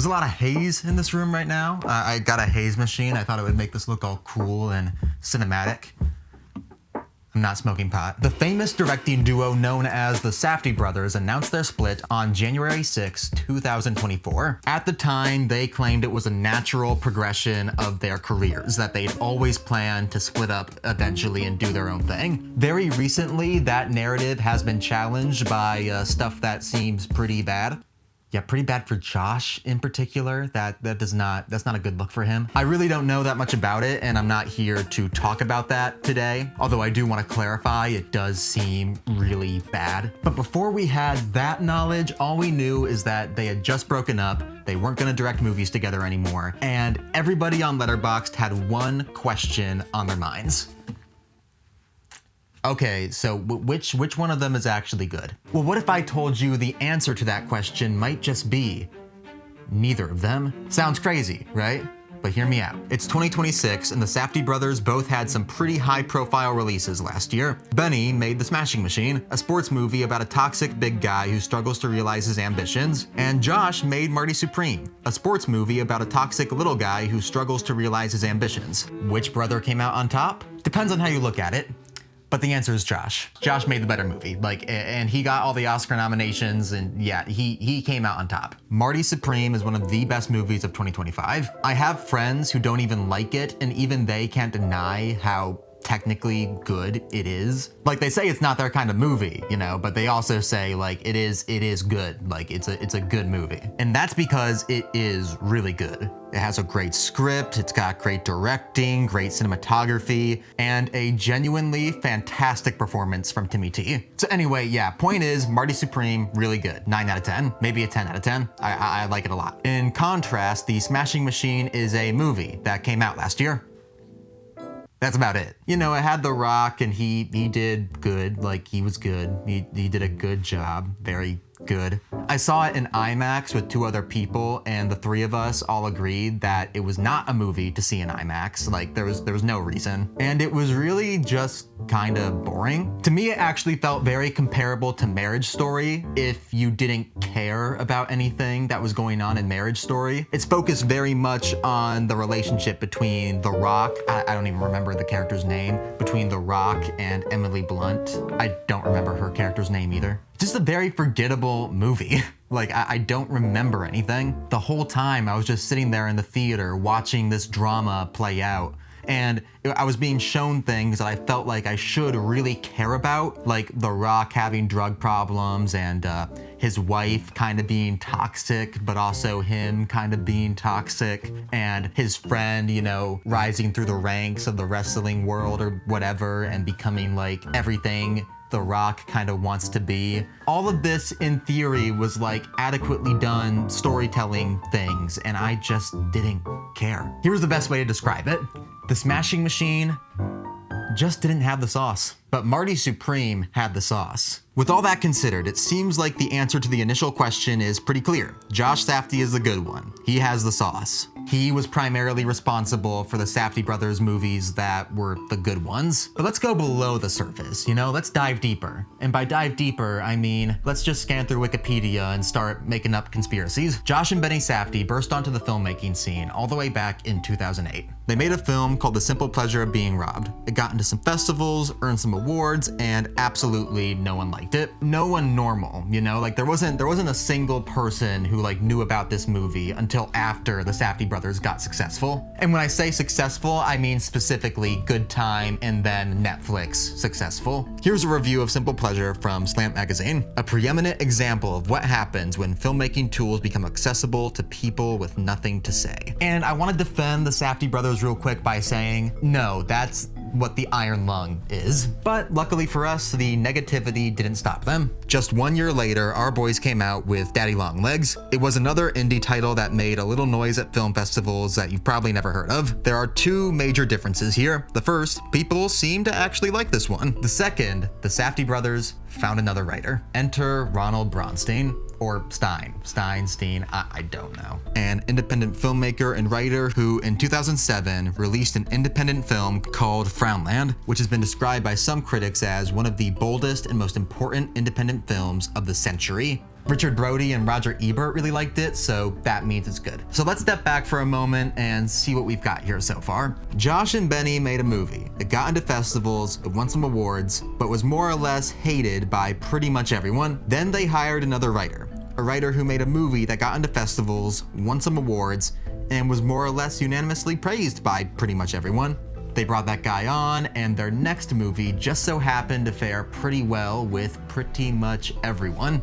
There's a lot of haze in this room right now. I got a haze machine. I thought it would make this look all cool and cinematic. I'm not smoking pot. The famous directing duo known as the Safdie brothers announced their split on January 6, 2024. At the time, they claimed it was a natural progression of their careers, that they'd always planned to split up eventually and do their own thing. Very recently, that narrative has been challenged by stuff that seems pretty bad. Yeah, pretty bad for Josh in particular. That's not a good look for him. I really don't know that much about it, and I'm not here to talk about that today. Although I do want to clarify, it does seem really bad. But before we had that knowledge, all we knew is that they had just broken up, they weren't gonna direct movies together anymore, and everybody on Letterboxd had one question on their minds. Okay, so which one of them is actually good? Well, what if I told you the answer to that question might just be neither of them? Sounds crazy, right? But hear me out. It's 2026 and the Safdie brothers both had some pretty high profile releases last year. Benny made The Smashing Machine, a sports movie about a toxic big guy who struggles to realize his ambitions. And Josh made Marty Supreme, a sports movie about a toxic little guy who struggles to realize his ambitions. Which brother came out on top? Depends on how you look at it. But the answer is Josh. Josh made the better movie, and he got all the Oscar nominations, and yeah, he came out on top. Marty Supreme is one of the best movies of 2025. I have friends who don't even like it, and even they can't deny how technically good it is. Like, they say it's not their kind of movie, you know, but they also say like it is good. Like it's a good movie. And that's because it is really good. It has a great script, it's got great directing, great cinematography, and a genuinely fantastic performance from Timmy T. So anyway, yeah, point is, Marty Supreme, really good. 9 out of 10, maybe a 10 out of 10. I like it a lot. In contrast, The Smashing Machine is a movie that came out last year. That's about it. You know, it had The Rock, and he did good. Like, he was good. He did a good job. Very good. I saw it in IMAX with 2 other people, and the 3 of us all agreed that it was not a movie to see in IMAX. Like, there was no reason. And it was really just kind of boring. To me, it actually felt very comparable to Marriage Story if you didn't care about anything that was going on in Marriage Story. It's focused very much on the relationship between The Rock, I don't even remember the character's name, between The Rock and Emily Blunt. I don't remember her character's name either. Just a very forgettable movie. Like, I don't remember anything. The whole time I was just sitting there in the theater watching this drama play out. And I was being shown things that I felt like I should really care about, like The Rock having drug problems and his wife kind of being toxic, but also him kind of being toxic, and his friend, you know, rising through the ranks of the wrestling world or whatever and becoming like everything The Rock kind of wants to be. All of this, in theory, was like adequately done storytelling things, and I just didn't care. Here's the best way to describe it. The Smashing Machine just didn't have the sauce. But Marty Supreme had the sauce. With all that considered, it seems like the answer to the initial question is pretty clear. Josh Safdie is the good one. He has the sauce. He was primarily responsible for the Safdie brothers movies that were the good ones. But let's go below the surface, you know? Let's dive deeper. And by dive deeper, I mean, let's just scan through Wikipedia and start making up conspiracies. Josh and Benny Safdie burst onto the filmmaking scene all the way back in 2008. They made a film called The Simple Pleasure of Being Robbed. It got into some festivals, earned some awards, and absolutely no one liked it. No one normal, you know? Like, there wasn't a single person who like knew about this movie until after the Safdie brothers got successful. And when I say successful, I mean specifically Good Time and then Netflix successful. Here's a review of Simple Pleasure from Slant Magazine. A preeminent example of what happens when filmmaking tools become accessible to people with nothing to say. And I want to defend the Safdie brothers real quick by saying, no, that's what the Iron Lung is. But luckily for us, the negativity didn't stop them. Just 1 year later, our boys came out with Daddy Long Legs. It was another indie title that made a little noise at film festivals that you've probably never heard of. There are 2 major differences here. The first, people seem to actually like this one. The second, the Safdie brothers found another writer. Enter Ronald Bronstein. Or Stein, I don't know. An independent filmmaker and writer who in 2007 released an independent film called Frownland, which has been described by some critics as one of the boldest and most important independent films of the century. Richard Brody and Roger Ebert really liked it, so that means it's good. So let's step back for a moment and see what we've got here so far. Josh and Benny made a movie. It got into festivals, it won some awards, but was more or less hated by pretty much everyone. Then they hired another writer. A writer who made a movie that got into festivals, won some awards, and was more or less unanimously praised by pretty much everyone. They brought that guy on, and their next movie just so happened to fare pretty well with pretty much everyone.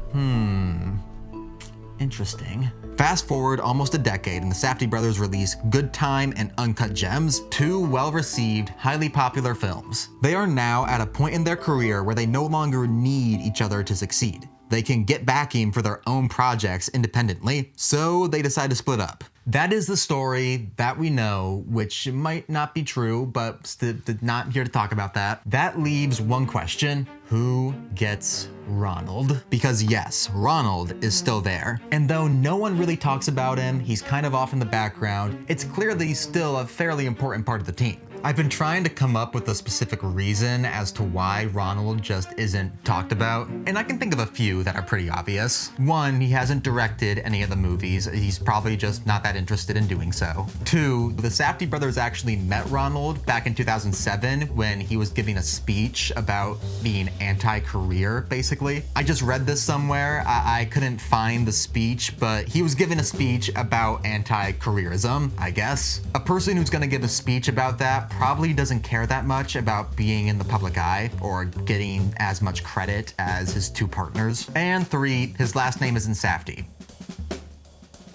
Interesting. Fast forward almost a decade and the Safdie brothers released Good Time and Uncut Gems, two well-received, highly popular films. They are now at a point in their career where they no longer need each other to succeed. They can get backing for their own projects independently, so they decide to split up. That is the story that we know, which might not be true, but not here to talk about that. That leaves one question: who gets Ronald? Because yes, Ronald is still there. And though no one really talks about him, he's kind of off in the background, it's clear that he's still a fairly important part of the team. I've been trying to come up with a specific reason as to why Ronald just isn't talked about, and I can think of a few that are pretty obvious. One, he hasn't directed any of the movies. He's probably just not that interested in doing so. Two, the Safdie brothers actually met Ronald back in 2007 when he was giving a speech about being anti-career, basically. I just read this somewhere. I couldn't find the speech, but he was giving a speech about anti-careerism, I guess. A person who's gonna give a speech about that probably doesn't care that much about being in the public eye or getting as much credit as his two partners. And three, his last name isn't Safdie.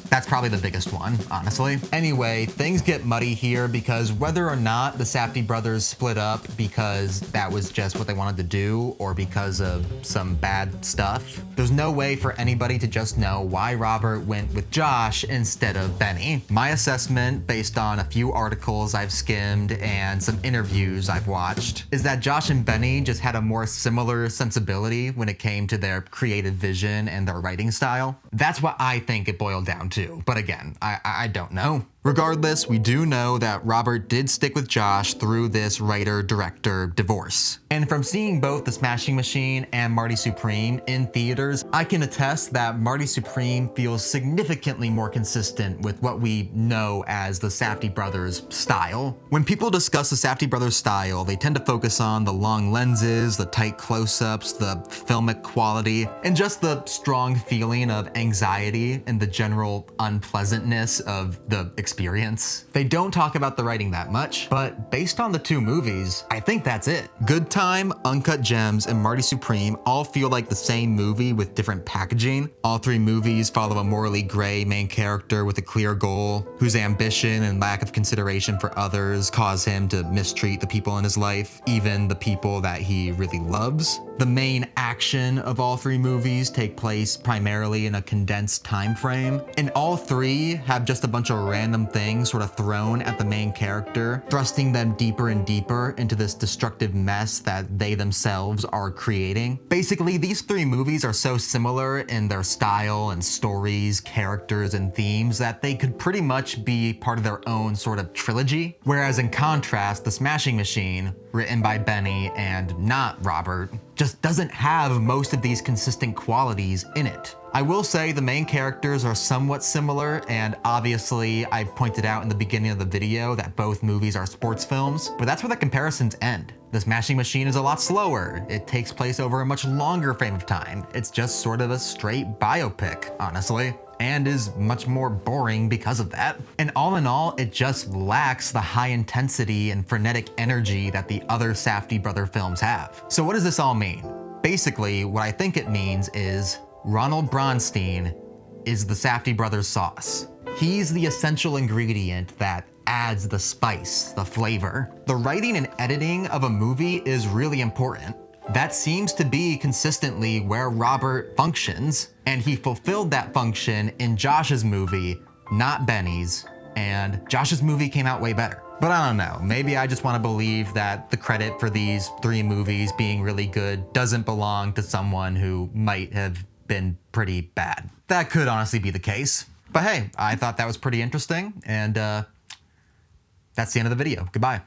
That's probably the biggest one, honestly. Anyway, things get muddy here because whether or not the Safdie brothers split up because that was just what they wanted to do or because of some bad stuff, there's no way for anybody to just know why Robert went with Josh instead of Benny. My assessment, based on a few articles I've skimmed and some interviews I've watched, is that Josh and Benny just had a more similar sensibility when it came to their creative vision and their writing style. That's what I think it boiled down to. But again, I don't know. Regardless, we do know that Robert did stick with Josh through this writer-director divorce. And from seeing both The Smashing Machine and Marty Supreme in theaters, I can attest that Marty Supreme feels significantly more consistent with what we know as the Safdie brothers style. When people discuss the Safdie brothers style, they tend to focus on the long lenses, the tight close-ups, the filmic quality, and just the strong feeling of anxiety and the general unpleasantness of the experience. They don't talk about the writing that much, but based on the two movies, I think that's it. Good Time, Uncut Gems, and Marty Supreme all feel like the same movie with different packaging. All three movies follow a morally gray main character with a clear goal, whose ambition and lack of consideration for others cause him to mistreat the people in his life, even the people that he really loves. The main action of all three movies take place primarily in a condensed time frame, and all three have just a bunch of random things sort of thrown at the main character, thrusting them deeper and deeper into this destructive mess that they themselves are creating. Basically, these three movies are so similar in their style and stories, characters, and themes that they could pretty much be part of their own sort of trilogy. Whereas in contrast, The Smashing Machine, written by Benny and not Robert, just doesn't have most of these consistent qualities in it. I will say the main characters are somewhat similar, and obviously I pointed out in the beginning of the video that both movies are sports films, but that's where the comparisons end. The Smashing Machine is a lot slower. It takes place over a much longer frame of time. It's just sort of a straight biopic, honestly, and is much more boring because of that. And all in all, it just lacks the high intensity and frenetic energy that the other Safdie brother films have. So what does this all mean? Basically, what I think it means is Ronald Bronstein is the Safdie brothers sauce. He's the essential ingredient that adds the spice, the flavor. The writing and editing of a movie is really important. That seems to be consistently where Robert functions, and he fulfilled that function in Josh's movie, not Benny's, and Josh's movie came out way better. But I don't know, maybe I just want to believe that the credit for these three movies being really good doesn't belong to someone who might have been pretty bad. That could honestly be the case. But hey, I thought that was pretty interesting, and that's the end of the video. Goodbye.